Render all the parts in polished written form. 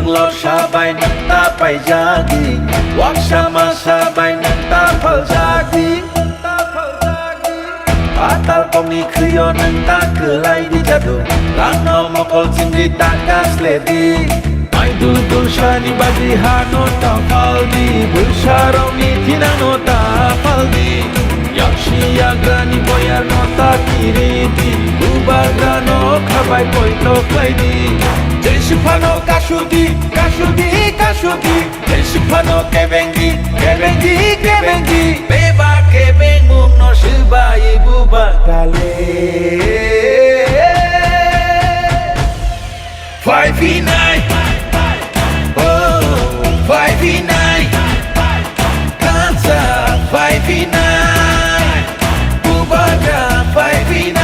lor sabay nang tapay jagi wag sama sabay nang tapal jagi atal komi kriyo nang takelay di jadu lano mokol sindi takas ledi ay dudul shani bagi hano tapaldi bulsharoni tinano tapaldi yakshi yagrani boyar nota kiriti ubagrano khabay poito klaidi Deshifano kashudi, kashudi, kashudi Deshifano kebengi, kebengi, kebengi Beba kebeng mung no shiba ibu bakale 5v9 Oh, 5v9 Kansa 5v9 Bubaga 5v9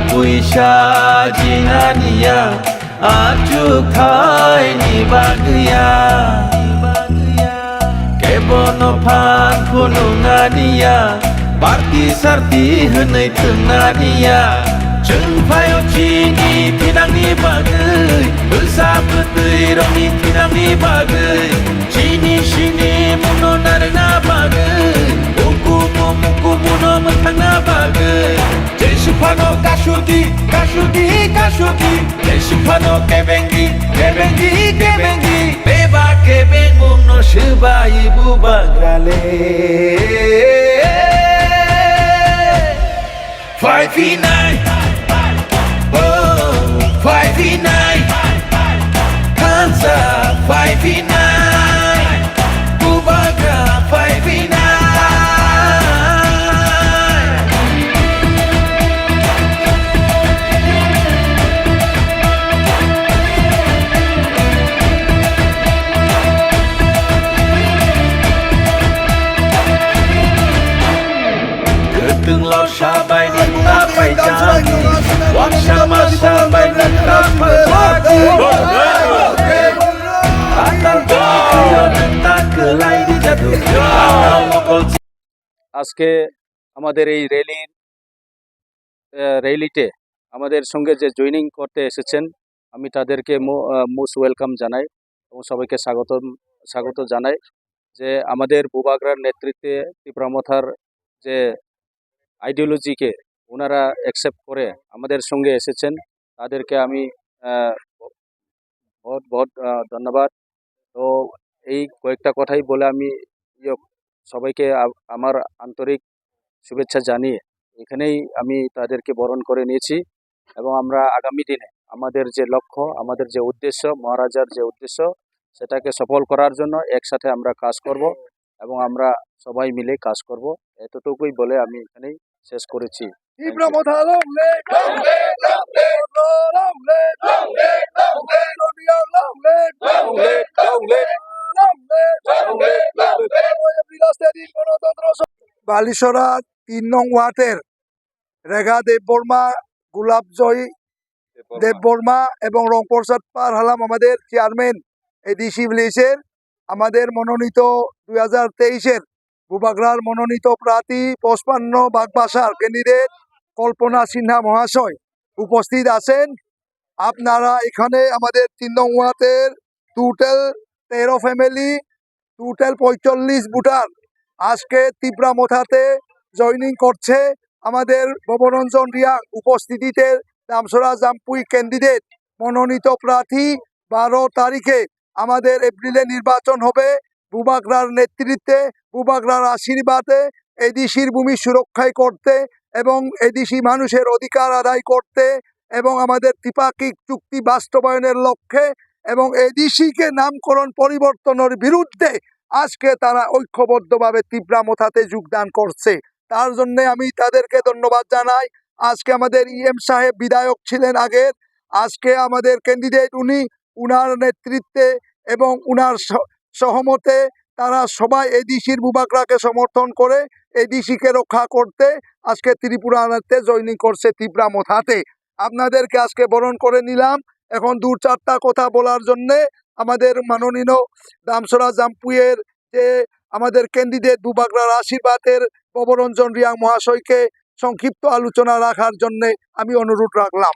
Puisha jinania ajuk thai ni bagya kebono phan phunungania barti sarti hnai thungania chung phayo chini pinang ni bagai ulsa putui roni pinang ni bagai chini shini muno narna bagai muku muno mthana bagai Deshifano kashudi, kashudi, kashudi Deshifano kebengi, kebengi, kebengi Beba kebeng mung no shiba ibu bagrale 5v9 Oh, 5v9 Kansa 5v9 Bubaga 5v9 Từng lor sabay nang tapay jagi wag sama sabay nang tapal jagi atal komi kriyo nang takelay di jadu lano mokol আজকে আমাদের এই র্যালিতে আমাদের সঙ্গে যে joining করতে এসেছেন আমি তাদেরকে মোস্ট ওয়েলকাম জানাই এবং সবাইকে স্বাগত জানাই যে আমাদের বুবাগরার নেতৃত্বে তীব্রামথার যে আইডিওলজিকে ওনারা অ্যাকসেপ্ট করে আমাদের সঙ্গে এসেছেন তাদেরকে আমি বহুত ধন্যবাদ। তো এই কয়েকটা কথাই বলে আমি সবাইকে আমার আন্তরিক শুভেচ্ছা জানিয়ে এখানেই আমি তাদেরকে বরণ করে নিয়েছি এবং আমরা আগামী দিনে আমাদের যে লক্ষ্য আমাদের যে উদ্দেশ্য মহারাজার যে উদ্দেশ্য সেটাকে সফল করার জন্য একসাথে আমরা কাজ করব এবং আমরা সবাই মিলে কাজ করব এতটুকুই বলে আমি এখানেই শেষ করেছি। বালিসরা ৩ নং ওয়ার্ডের রেগা দেববর্মা গোলাপজয়ী দেববর্মা এবং রংপ্রসাদ পার হালাম আমাদের চেয়ারম্যান এডিসি ভিলেজের আমাদের মনোনীত 2023-এর বুবাগরার মনোনীত প্রার্থী 55 বাগবাসার ক্যান্ডিডেট কল্পনা সিনহা মহাশয় উপস্থিত আছেন। আপনারা এখানে আমাদের ৩ নং ওয়ার্ডের টোটাল 13 ফ্যামিলি টোটাল 45 ভোটার আজকে তীব্রামথাতে জয়েনিং করছে। আমাদের ভবরঞ্জন রিয়াং উপস্থিতিতে দামসরা জাম্পুই ক্যান্ডিডেট মনোনীত প্রার্থী 12 তারিখে আমাদের এপ্রিলে নির্বাচন হবে। বুবাগরার নেতৃত্বে বুবাগরার আশীর্বাদে এডিসির ভূমি সুরক্ষায় করতে এবং এডিসি মানুষের অধিকার আদায় করতে এবং আমাদের ত্রিপাক্ষিক চুক্তি বাস্তবায়নের লক্ষ্যে এবং এডিসিকে নামকরণ পরিবর্তনের বিরুদ্ধে আজকে তারা ঐক্যবদ্ধভাবে তীব্রামথাতে যোগদান করছে। তার জন্য আমি তাদেরকে ধন্যবাদ জানাই। আজকে আমাদের ইএম সাহেব বিধায়ক ছিলেন আগের, আজকে আমাদের ক্যান্ডিডেট উনার নেতৃত্বে এবং উনার সহমতে তারা সবাই এডিসির বুবাগরাকে সমর্থন করে এডিসিকে রক্ষা করতে আজকে ত্রিপুরাতে জয়েনিং করছে তীব্রামথাতে। আপনাদেরকে আজকে বরণ করে নিলাম। এখন দু চারটা কথা বলার জন্য আমাদের মাননীয় দামসরা জাম্পুয়ের যে আমাদের ক্যান্ডিডেট দুবাগড়ার আশীর্বাদের পবরঞ্জন রিয়াং মহাশয়কে সংক্ষিপ্ত আলোচনা রাখার জন্য আমি অনুরোধ রাখলাম।